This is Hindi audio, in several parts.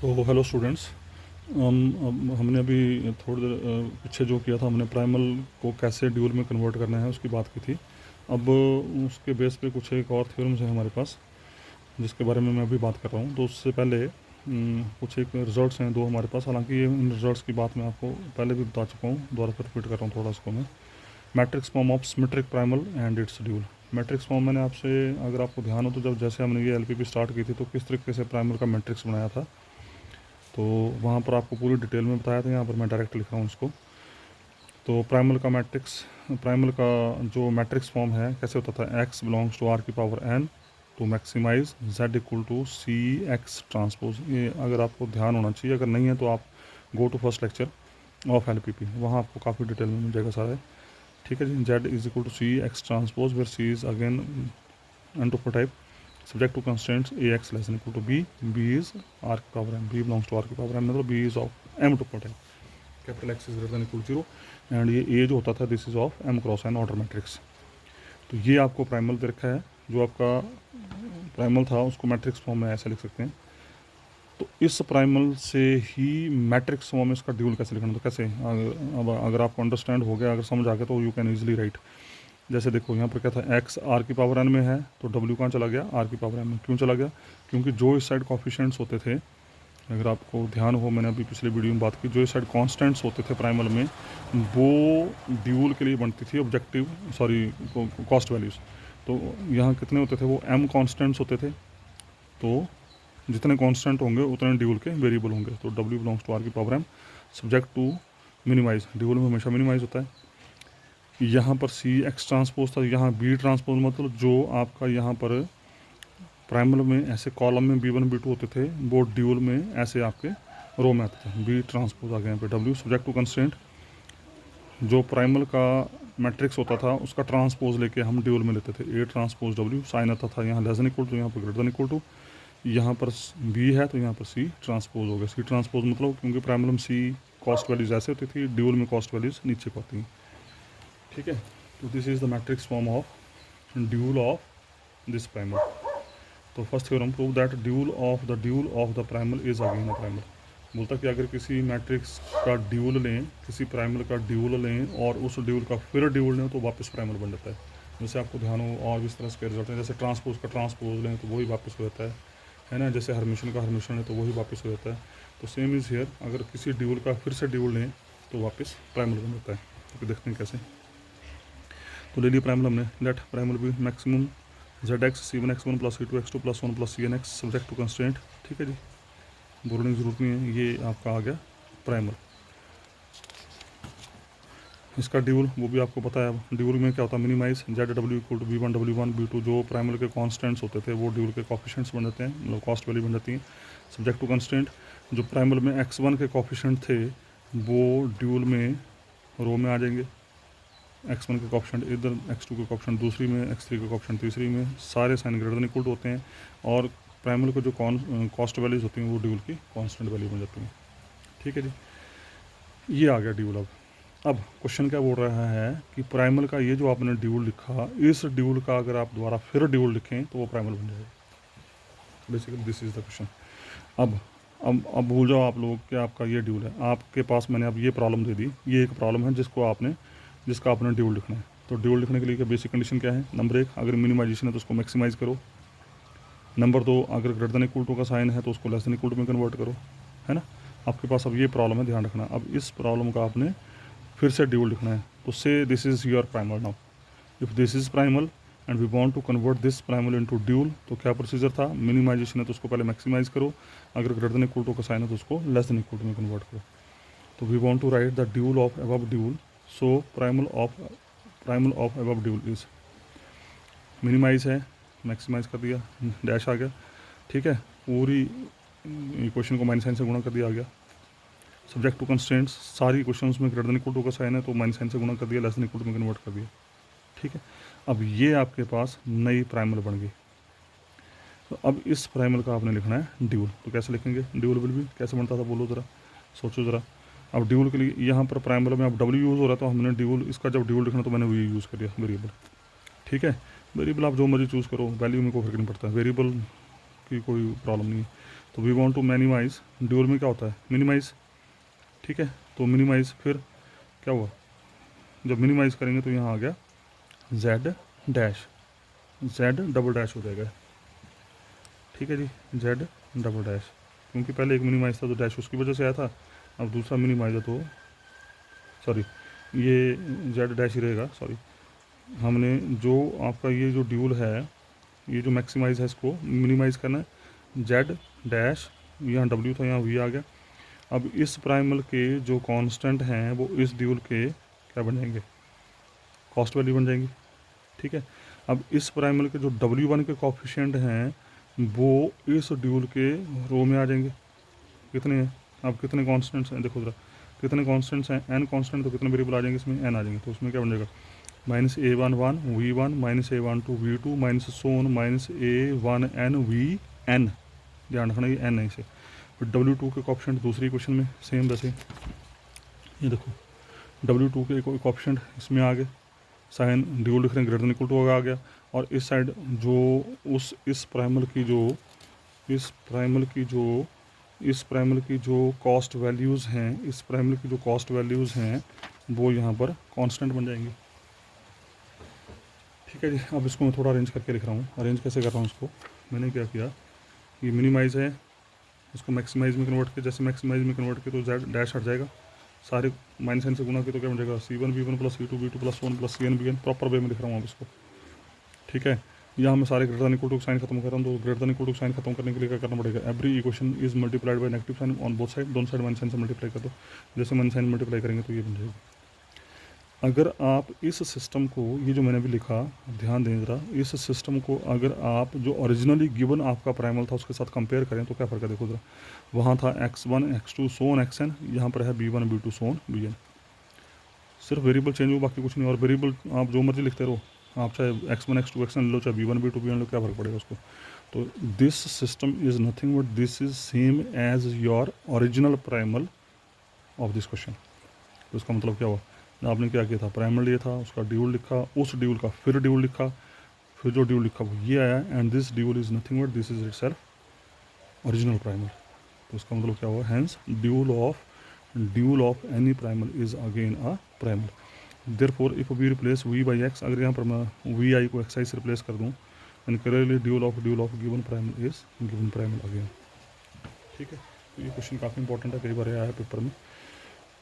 तो हेलो स्टूडेंट्स। हमने अभी थोड़ी देर पीछे जो किया था, हमने प्राइमल को कैसे ड्यूल में कन्वर्ट करना है उसकी बात की थी। अब उसके बेस पे कुछ एक और थ्योरम्स हैं हमारे पास जिसके बारे में मैं अभी बात कर रहा हूँ। तो उससे पहले कुछ एक रिजल्ट्स हैं दो हमारे पास। हालांकि ये इन रिजल्ट्स की बात मैं आपको पहले भी बता चुका हूँ, दोबारा फिर रिपीट कर रहा हूँ थोड़ा इसको मैं। Matrix form of symmetric primal and it's dual. Matrix form मैंने आपसे, अगर आपको ध्यान हो तो, जब जैसे हमने ये एलपीपी स्टार्ट की थी तो किस तरीके से प्राइमल का मैट्रिक्स बनाया था, तो वहाँ पर आपको पूरी डिटेल में बताया था। यहाँ पर मैं डायरेक्ट लिख रहा हूँ इसको। तो प्राइमल का मैट्रिक्स, प्राइमल का जो मैट्रिक्स फॉर्म है कैसे होता था, एक्स बिलोंग्स टू आर की power n to maximise z equal to C x transpose. ये अगर आपको ध्यान होना चाहिए, अगर नहीं है तो आप go to first lecture of L P P, वहाँ आपको काफ़ी डिटेल में मिल जाएगा सारा। ठीक है जी। Z is equal to C x transpose where C is again N tuple subject to constraints ax less than equal to b, b is r की power m, b belongs to r की पावर m, मतलब b is of m to type, capital x is greater than equal to 0 and ये a जो होता था this is of m cross n order matrix. तो ये आपको प्राइमल दे रखा है। जो आपका प्राइमल था उसको मैट्रिक्स फॉर्म में ऐसे लिख सकते हैं। तो इस प्राइमल से ही मैट्रिक्स फॉर्म में इसका ड्यूल कैसे लिखना, तो कैसे, अगर आपको अंडरस्टैंड हो गया, अगर समझ आ गया तो यू कैन ईजिली राइट। जैसे देखो यहाँ पर क्या था, एक्स आर की पावर एन में है तो डब्ल्यू कहाँ चला गया, आर की पावर एन में। क्यों चला गया? क्योंकि जो इस साइड कॉफिशेंट्स होते थे, अगर आपको ध्यान हो, मैंने अभी पिछले वीडियो में बात की, जो इस साइड कॉन्स्टेंट्स होते थे प्राइमल में, वो ड्यूल के लिए बनती थी ऑब्जेक्टिव, सॉरी कॉस्ट वैल्यूज़। तो यहाँ कितने होते थे, वो एम कॉन्स्टेंट्स होते थे। तो जितने कॉन्स्टेंट होंगे उतने ड्यूल के वेरिएबल होंगे। तो डब्ल्यू बिलोंग्स टू आर की power M subject to minimise, dual में हमेशा मिनिमाइज होता है। यहाँ पर सी एक्स ट्रांसपोज था, यहाँ बी ट्रांसपोज, मतलब जो आपका यहाँ पर प्राइमल में ऐसे कॉलम में B1 B2 होते थे, वो ड्यूल में ऐसे आपके रो में आते थे। बी ट्रांसपोज आ गया यहाँ पे डब्ल्यू सब्जेक्ट टू कंस्ट्रेंट। जो प्राइमल का मैट्रिक्स होता था उसका ट्रांसपोज लेके हम ड्यूल में लेते थे, ए ट्रांसपोज डब्ल्यू, साइन आता था यहाँ लेस देन इक्वल टू, यहाँ पर ग्रेटर देन इक्वल टू। यहाँ पर बी है तो यहाँ पर सी ट्रांसपोज हो गया। सी ट्रांसपोज मतलब क्योंकि प्राइमल में सी कॉस्ट वैल्यूज ऐसे होती थी, ड्यूल में कॉस्ट वैल्यूज नीचे को आती हैं। ठीक है। तो this is the matrix form of dual of this primal. तो first theorem prove that dual of the primal is again a primal. बोलता कि अगर किसी मैट्रिक्स का ड्यूल लें, किसी प्राइमल का ड्यूल लें और उस ड्यूल का फिर ड्यूल लें तो वापस प्राइमल बन जाता है। जैसे आपको ध्यान हो और भी इस तरह के रिजल्ट हैं, जैसे ट्रांसपोज का ट्रांसपोज लें तो वही वापस हो जाता है ना। जैसे हरमिशन का हरमिशन है तो वही वापस हो जाता है। तो सेम इज़ हियर, अगर किसी ड्यूल का फिर से ड्यूल लें तो वापस प्राइमल बन जाता है। तो देखते हैं कैसे। तो ले लिया प्राइमल हमने, लेट प्राइमल भी maximum Z X C one X one plus C two X two plus one plus C N X subject to constraint. ठीक है जी, बोलने की जरूरत नहीं है, ये आपका आ गया प्राइमल। इसका ड्यूल वो भी आपको पता है, ड्यूल में क्या होता है, minimise Z W equal to B one W1 B2। जो प्राइमल के कॉन्स्टेंट्स होते थे वो ड्यूल के कॉफिशेंट्स बन जाते हैं, मतलब कॉस्ट वैल्यू बन जाती हैं, सब्जेक्ट टू कंस्टेंट। जो प्राइमल में x1 के कॉफिशेंट थे वो ड्यूल में रो में आ जाएंगे, x1 के कॉफिशेंट इधर, x2 के कॉफिशेंट दूसरी में, x3 के कॉफिशेंट तीसरी में, सारे sign greater than equal to होते हैं। और प्राइमल को जो कॉस्ट वैल्यूज होती हैं वो ड्यूल की कांस्टेंट वैल्यू बन जाती हैं। ठीक है जी, ये आ गया ड्यूल। अब क्वेश्चन क्या बोल रहा है कि प्राइमल का ये जो आपने ड्यूल लिखा, इस ड्यूल का अगर आप दोबारा फिर ड्यूल लिखें तो वो प्राइमल बन जाएगा। Basically this is the question. अब भूल जाओ आप लोग कि आपका ये ड्यूल है, आपके पास मैंने अब ये प्रॉब्लम दे दी, ये एक प्रॉब्लम है जिसका आपने ड्यूल लिखना है। तो ड्यूल लिखने के लिए बेसिक कंडीशन क्या है, नंबर 1 अगर मिनिमाइजेशन है तो उसको मैक्सिमाइज करो, नंबर 2 अगर ग्रेटर देन इक्वल टू का साइन है तो उसको लेस देन इक्वल टू में कन्वर्ट करो, है ना। आपके पास अब ये प्रॉब्लम है, ध्यान रखना। अब इस प्रॉब्लम का आपने फिर से ड्यूल लिखना है। तो say this is your primal now. If this is primal and we want to convert this primal into dual, तो क्या प्रोसीजर था, मिनिमाइजेशन है तो उसको पहले मैक्सिमाइज करो, अगर ग्रेटर देन इक्वल टू का साइन है तो उसको लेस देन इक्वल टू में कन्वर्ट करो। तो we want to write the dual of above dual, so primal of above dual is, minimise है मैक्सिमाइज कर दिया, डैश आ गया। ठीक है, पूरी इक्वेशन को माइनस साइन से गुणा कर दिया, आ गया। सब्जेक्ट टू कंस्ट्रेंट्स, सारी क्वेश्चंस में ग्रेटर देन इक्वल टू का साइन है तो माइनस साइन से गुणा कर दिया, लेस देन इक्वल टू में कन्वर्ट कर दिया। ठीक है, अब ये आपके पास नई प्राइमल बन गई। तो अब इस प्राइमल का आपने लिखना है ड्यूल। तो कैसे लिखेंगे ड्यूल विल भी, कैसे बनता था बोलो ज़रा, सोचो ज़रा। अब ड्यूल के लिए यहाँ पर प्राइमल में अब W यूज़ हो रहा है तो हमने ड्यूल, इसका जब ड्यूल लिखना तो मैंने वो यूज़ कर दिया वेरिएबल। ठीक है, वेरिएबल आप जो मर्जी चूज़ करो, वैल्यू में कोई फर्क नहीं पड़ता, वेरिएबल की कोई प्रॉब्लम नहीं है। तो we want to minimise, dual में क्या होता है मिनिमाइज, ठीक है। तो मिनिमाइज फिर क्या हुआ, जब मिनिमाइज करेंगे तो यहाँ आ गया z dash, z double dash हो जाएगा, ठीक है जी, z डबल डैश, क्योंकि पहले एक मिनिमाइज था तो डैश उसकी वजह से आया था, अब दूसरा मिनिमाइज है तो सॉरी ये z डैश ही रहेगा, सॉरी हमने जो आपका ये जो ड्यूल है, ये जो मैक्सिमाइज है इसको मिनिमाइज करना है, z डैश, यहाँ w था यहाँ v आ गया। अब इस प्राइमल के जो कांस्टेंट हैं वो इस ड्यूल के क्या बन जाएंगे, कॉस्ट वैल्यू बन जाएंगी, ठीक है। अब इस प्राइमल के जो W1 के कॉफिशिएंट हैं वो इस ड्यूल के रो में आ जाएंगे, कितने हैं, अब कितने कॉन्स्टेंट्स हैं देखो ज़रा, कितने कॉन्स्टेंट्स हैं, n कॉन्स्टेंट, तो कितने वेरिएबल आ जाएंगे इसमें, n आ जाएंगे, तो उसमें क्या बन जाएगा -a11 v1 -a12 v2 minus सोन -a1n vn, ध्यान रखना ये n है इसे। फिर W2 के कॉफिशिएंट दूसरी क्वेश्चन में सेम वैसे, ये देखो W2 के एक ऑप्शन इसमें आ गए, साइन ड्यूल लिख रहे हैं ग्रेटर देन इक्वल टू आ गया, और इस साइड जो इस प्राइमल की जो कॉस्ट वैल्यूज़ हैं, इस प्राइमल की जो कॉस्ट वैल्यूज़ हैं वो यहाँ पर कांस्टेंट बन जाएंगी, ठीक है जी। अब इसको मैं थोड़ा अरेंज करके लिख रहा हूँ, अरेंज कैसे कर रहा हूँ इसको, मैंने क्या किया, ये मिनिमाइज है, इसको मैक्सिमाइज में कन्वर्ट किया, जैसे मैक्सिमाइज में कन्वर्ट किया तो z डैश हट जाएगा, सारे माइनस साइन से गुना किया तो क्या बन जाएगा C1 V1 plus C2 V2 plus 1 plus CN VN, proper way में लिख रहा हूँ आप इसको, ठीक है। यहाँ मैं सारे greater than equal to sign खत्म कर रहा हूँ, तो greater than equal to sign खत्म करने के लिए क्या करना पड़ेगा, every equation is multiplied by negative sign on both side, दोनों साइड माइनस साइन से मल्टीप्लाई कर दो, जैसे माइनस साइन मल्टीप्लाई करेंगे तो ये बन जाएगा। अगर आप इस सिस्टम को, ये जो मैंने भी लिखा ध्यान दें ज़रा, इस सिस्टम को अगर आप जो ओरिजिनली गिवन आपका प्राइमल था उसके साथ कंपेयर करें तो क्या फ़र्क है देखो ज़रा, वहाँ था x1 x2 सोन xn, यहाँ पर है b1 b2 सोन bn, सिर्फ वेरिएबल चेंज हो बाकी कुछ नहीं, और वेरिएबल आप जो मर्जी लिखते रहो, आप चाहे x1 x2 xn लो, चाहे b1 b2 bn लो, क्या फ़र्क पड़ेगा उसको। तो this system is nothing but this is same as your original primal of this question. तो इसका मतलब क्या हुआ, आपने क्या किया था, प्राइमल ये था, उसका ड्यूल लिखा, उस ड्यूल का फिर ड्यूल लिखा, फिर जो ड्यूल लिखा वो ये आया, and this dual is nothing but this is itself original primal. तो इसका मतलब क्या हुआ, hence dual of any primal is again a primal. Therefore if we replace v by x, अगर यहाँ पर मैं vi को xi से रिप्लेस कर दूँ, and clearly dual of given primal is given primal again, ठीक है। तो ये क्वेश्चन काफ़ी इंपॉर्टेंट है, कई बार आया है पेपर में।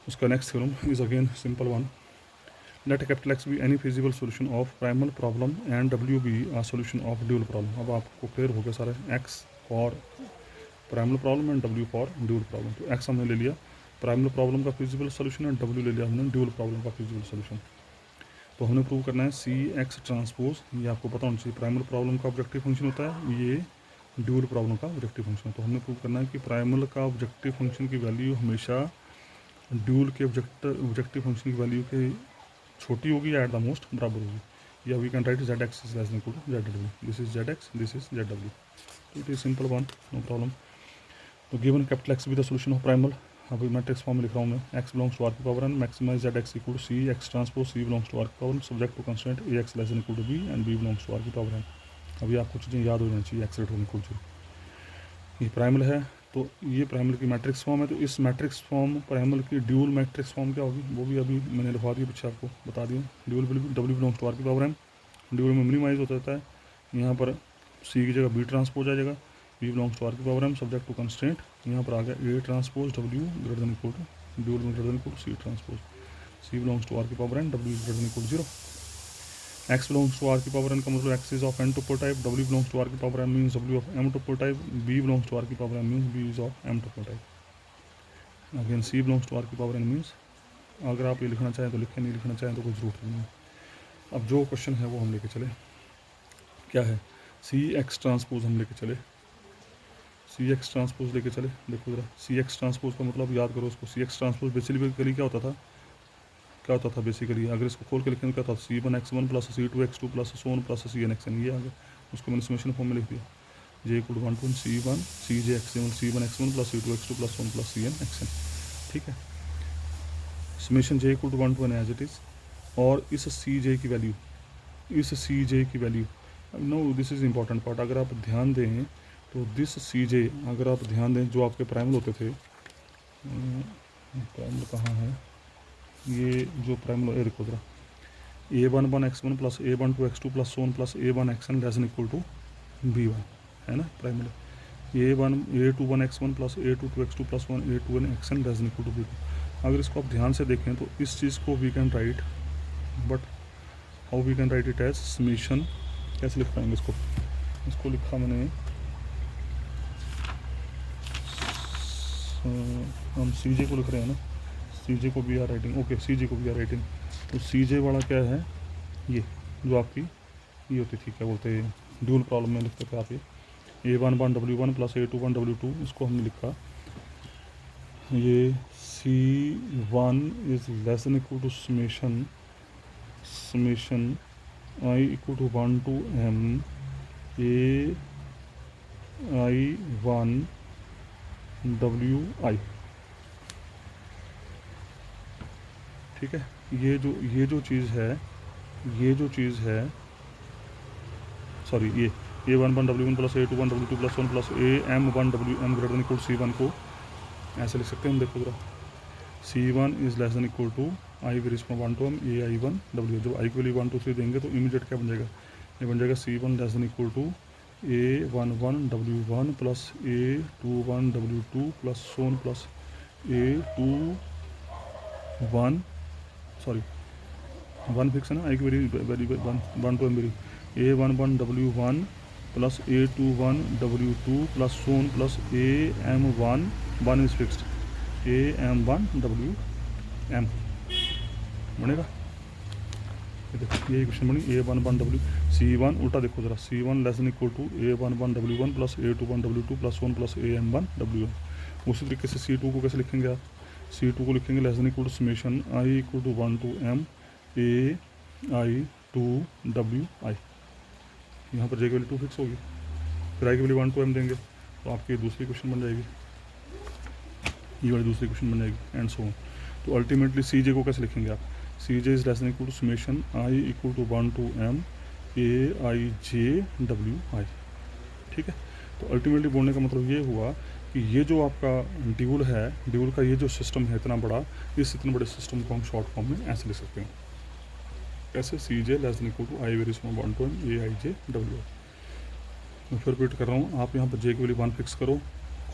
उसका next theorem is again simple one, let capital X be any feasible solution of primal problem and W be a solution of dual problem. अब आपको क्लियर हो गया सारा, X for primal problem and W for dual problem. तो X हमने ले लिया प्राइमल प्रॉब्लम का फिजिबल सोल्यूशन, एंड W ले लिया हमने ड्यूल प्रॉब्लम का फिजिबल सोल्यूशन। तो हमने प्रूव करना है CX ट्रांसपोज, ये आपको पता होना चाहिए, प्राइमल प्रॉब्लम का ऑब्जेक्टिव फंक्शन होता है, ये ड्यूल प्रॉब्लम का ऑब्जेक्टिव फंक्शन है। तो हमने प्रूव करना है कि प्राइमल का ऑब्जेक्टिव फंक्शन की वैल्यू हमेशा ड्यूल के ऑब्जेक्टिव फंक्शन की वैल्यू के छोटी होगी या एट द मोस्ट बराबर होगी, या we can write zx is less than equal to zw, this is zx, this is zw। तो it is simple one, no problem. तो गिवन कैपिटल X भी द सोल्यूशन ऑफ प्राइमल, अभी मैट्रिक्स फॉर्म में लिख रहा हूँ मैं, x बिलोंग्स टू r की power n, maximise zx equal to c x ट्रांसपोज c बिलोंग्स टू r की power n, subject to constraint ax less than equal to b and b belongs to r की पावर n। अभी आपको चीज़ें याद हो जानी चाहिए, x greater than equal to, ये प्राइमल है, तो ये प्राइमल की मैट्रिक्स फॉर्म है। तो इस मैट्रिक्स फॉर्म प्राइमल की ड्यूल मैट्रिक्स फॉर्म क्या होगी, वो भी अभी मैंने लिखवा दिया, पीछे आपको बता दिया। Dual W belongs to r की पावर n, ड्यूल में मिनिमाइज होता रहता है, यहाँ पर c की जगह b ट्रांसपोज आ जाएगा, b बिलोंग्स टू r की power m, subject to constraint, यहाँ पर आ गया a transpose W greater than equal to, dual में greater than equal to c transpose, c belongs to r की power n, W greater than equal to 0। x belongs to r की पावर n का मतलब x is of n tuple type, w belongs to r की power m means w of m tuple type, b belongs to r की power m means b is of m tuple type, again c belongs to r की पावर n means, अगर आप ये लिखना चाहें तो लिखें, नहीं लिखना चाहें तो कोई ज़रूरत नहीं है। अब जो क्वेश्चन है वो हम लेके चले, क्या है, CX ट्रांसपोज हम लेके चले, CX ट्रांसपोज लेके चले, देखो ज़रा CX ट्रांसपोज का मतलब याद करो उसको। CX ट्रांसपोज बेसिकली क्या होता था बेसिकली, अगर इसको खोल के लिखें तो क्या था, C1x1 plus C2x2 plus so on plus CNxn, ये आ गया, उसको मैंने समेशन फॉर्म में लिख दिया, j equal to 1 to C1 C1x1 plus C2x2 plus 1 plus CNxn, ठीक है। Summation j equal to 1 to n as it is, और इस CJ की value no, this is important part, अगर आप ध्यान दें तो दिस सी जे, अगर आप ध्यान दें जो आपके प्राइमल होते थे, प्राइमल कहाँ है, ये जो प्राइमल ए देखो जरा, a11x1 plus a12x2 plus so on plus a1xn less than equal to b1 है ना primal. a21x1 plus a22x2 plus 1 a2nxn less than equal to b2। अगर इसको आप ध्यान से देखें तो इस चीज़ को we can write, but how we can write it as summation, कैसे लिख पाएंगे इसको, इसको लिखा मैंने, हम सी जे को लिख रहे हैं ना, सी जे को B are writing, okay C J को बी आर राइटिंग। तो सी जे वाला क्या है, ये जो आपकी ये होती थी, क्या बोलते हैं, ड्यूल प्रॉब्लम में लिखते थे आप, ये a11w1 प्लस a21w2, इसको हमने लिखा ये c1 is less than equal to summation I equal to 1 to m ai1 wi, ठीक है। ये जो चीज़ है, सॉरी, ये a11w1 plus a21w2 plus 1 plus am1wm greater than equal c1 को ऐसे लिख सकते हैं हम, देखो जरा, c1 is less than equal to i varies from 1 to m ai1w। जब i की वैल्यू 1 2 3 देंगे तो इमीडिएट क्या बन जाएगा, ये बन जाएगा c1 less than equal to a11w1 plus a21w2 plus so on plus a21, sorry 1 fix है ना, आई की vary 1 to m vary, a11w1 plus a21w2 plus so on plus am1, 1 is fixed, am1wm बनेगा। ये देखो, ये इक्वेशन बनी a11w, c1 उल्टा देखो जरा, c1 less than equal to a11w1 plus a21w2 plus 1 plus am1wm। उसी तरीके से c2 को कैसे लिखेंगे आप, c2 को लिखेंगे less than equal to summation i equal to 1 to m ai2wi। यहाँ पर j की वैल्यू 2 फिक्स होगी, फिर i की वैल्यू 1 to m देंगे तो आपकी दूसरी क्वेश्चन बन जाएगी, ये वाली दूसरी क्वेश्चन बन जाएगी, एंड सो ऑन। तो अल्टीमेटली सी जे को कैसे लिखेंगे आप, C J is less than equal to summation I equal to 1 to m ai1j ठीक है। तो अल्टीमेटली बोलने का मतलब ये हुआ कि ये जो आपका ड्यूल है, ड्यूल का ये जो सिस्टम है इतना बड़ा, इस इतने बड़े सिस्टम को हम शॉर्ट फॉर्म में ऐसे लिख सकते हैं, कैसे, C J less than equal to I varies from 1 to m ai1j। मैं फिर रिपीट कर रहा हूँ, आप यहाँ पर जे की वैल्यू 1 फिक्स करो,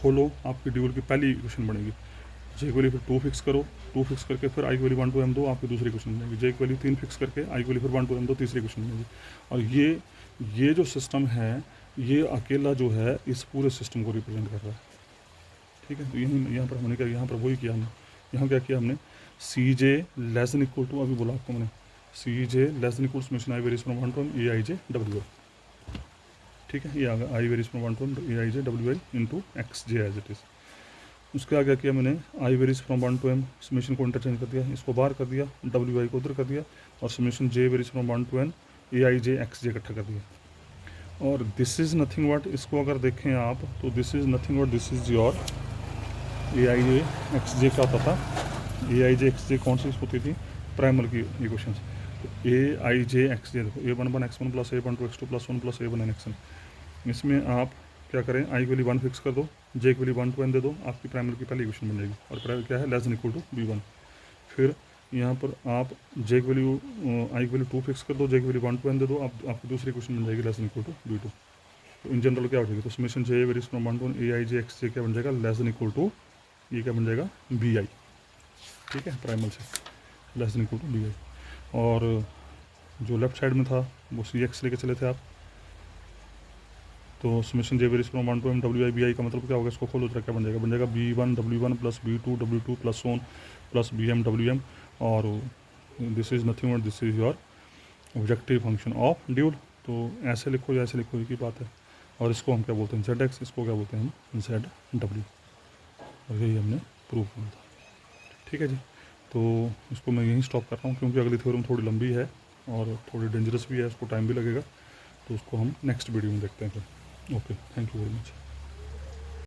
खोलो, आपकी ड्यूल की पहली इक्वेशन बनेगी, जे की वैल्यू फिर 2 फिक्स करो, 2 फिक्स करके फिर आई की वैल्यू 1 to m दो, आपकी दूसरी क्वेश्चन बनेगी, जे की वैल्यू 3 फिक्स करके आई की वैल्यू फिर 1 to m दो, तीसरी क्वेश्चन बनेगी। और ये जो सिस्टम है, ये अकेला जो है इस पूरे सिस्टम को रिप्रेजेंट कर रहा है, ठीक है। तो यहाँ पर हमने क्या, यहाँ पर वही किया हमने, यहाँ क्या किया हमने, C J less than equal to, अभी बोला आपको मैंने, C J less than equal summation I varies from 1 to m ai1j, ठीक है। ये आ गया I varies from 1 to m ai1j into X J as it is. उसके आगे किया मैंने, I varies from 1 to m, summation को इंटरचेंज कर दिया, इसको बाहर कर दिया, डब्ल्यू आई को उधर कर दिया, और summation j varies from 1 to n ai1j इकट्ठा कर दिया। और दिस इज़ नथिंग व्हाट, इसको अगर देखें आप तो this is nothing what, this is your ai1j क्या होता था, ai1j कौन सी होती थी, प्राइमल की इक्वेशन। तो ai1j देखो, a11x1 plus a12x2 plus 1 plus a1nxn, इसमें आप क्या करें, आई की वैल्यू 1 फिक्स कर दो, जे की वैल्यू 1 to n दे दो, आपकी प्राइमल की पहली इक्वेशन बन जाएगी, और प्राइमल क्या है, less than equal to b1। फिर यहाँ पर आप जे की वैल्यू आई की वैल्यू 2 फिक्स कर दो, जे की वैल्यू 1 to n दे दो, आपकी दूसरी इक्वेशन बन जाएगी less than equal to b2। तो इन जनरल क्या हो जाएगी, तो summation j varies from 1 to n ai1j क्या बन जाएगा, लेस देन इक्वल टू, ये क्या बन जाएगा, bi, ठीक है, प्राइमल से less than equal to bi। और जो लेफ्ट साइड में था वो सी एक्स लेके चले थे आप, तो summation j varies from 1 to m wi का मतलब क्या होगा, इसको खोलो जरा, क्या बन जाएगा, b1 w1 plus b2 w2 plus so on plus bm wm, और this is nothing but this is your objective function of dual. तो ऐसे लिखो या ऐसे लिखो, एक ही बात है। और इसको हम क्या बोलते हैं, z(x), इसको क्या बोलते हैं हम zw, और यही हमने प्रूव किया था, ठीक है जी। तो इसको मैं यहीं स्टॉप कर रहा हूँ, क्योंकि अगली थ्योरम थोड़ी लंबी है और थोड़ी डेंजरस भी है, उसको टाइम भी लगेगा, तो उसको हम नेक्स्ट वीडियो में देखते हैं फिर। Okay, thank you very much.